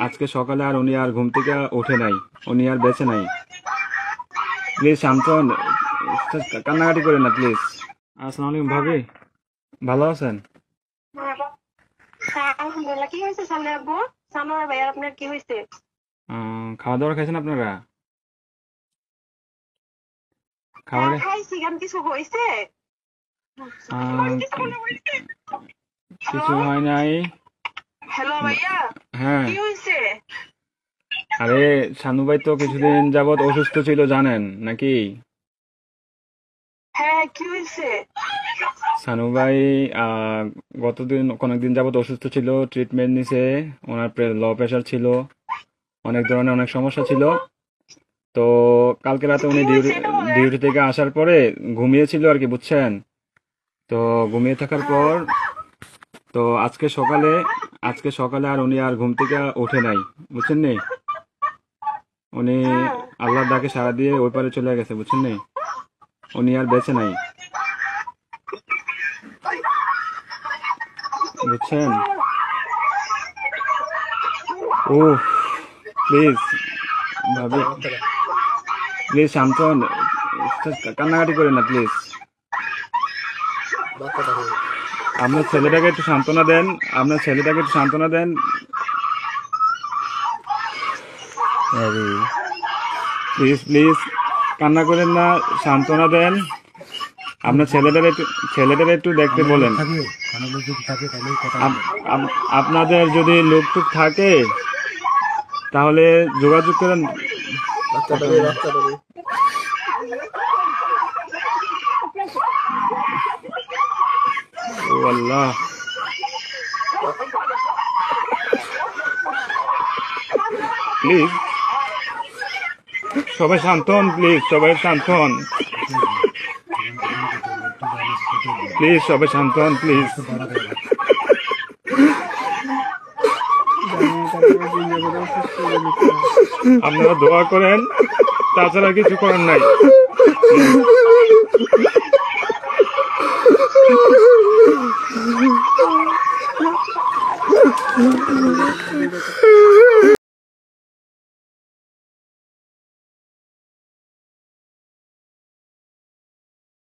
আজকে সকালে আর উনি আর ঘুম থেকে ওঠে নাই, উনি আর বেঁচে নাই। প্লিজ শান্তন, কান্নাকাটি করেন না প্লিজ। আসসালামু আলাইকুম ভাবি, ভালো আছেন? হ্যাঁ, আলহামদুলিল্লাহ। কি হয়েছে সামনে আব্বু? সানোয়ার ভাই আপনার কি হয়েছে? খাওয়া দাওয়া খাইছেন আপনারা? হ্যাঁ খাবারে খাইছি, কেন কিছু হয়েছে? কিছু হ্যালো, হয় নাই। হ্যালো ভাইয়া, হ্যাঁ, কি হয়েছে? আরে শানু ভাই তো কিছুদিন যাবৎ অসুস্থ ছিল জানেন নাকি? হ্যাঁ, কি হয়েছে? শানু ভাই আহ, অনেকদিন যাবৎ অসুস্থ ছিল, ট্রিটমেন্ট নিছে। ওনার লো প্রেশার ছিল, অনেক ধরনের অনেক সমস্যা ছিল। তো কালকে রাতে কি উনি হয়েছে এটা বলেন। ডিউটি থেকে আসার পরে ঘুমিয়েছিল আর কি, বুঝছেন? তো ঘুমিয়ে থাকার হ্যাঁ, পর তো আজকে সকালে আর উনি আর ঘুম থেকে ওঠে নাই, বুঝছেন নি? উনি হ্যাঁ, আল্লাহর ডাকে সাড়া দিয়ে ওই পারে চলে গেছে, বুঝছেন নি? উনি আর বেঁচে নাই, বুঝছেন? ও প্লিজ ভাবি, প্লিজ শান্তন, কান্নাকাটি করেন না প্লিজ। আপনার ছেলেটাকে একটু সান্ত্বনা দেন, আপনার ছেলেটাকে একটু সান্ত্বনা দেন। প্লিজ প্লিজ কান্না করেন না, সান্ত্বনা দেন। আপনার ছেলেটার একটু দেখতে বলেন। আপনাদের যদি লোক টুক থাকে তাহলে যোগাযোগ করেন। ও আল্লাহ, প্লিজ সবাই শান্ত হন, প্লিজ সবাই শান্ত হন, প্লিজ সবাই শান্ত হন, প্লিজ। আপনারা দোয়া করেন, তাছাড়া কিছু করার নাই।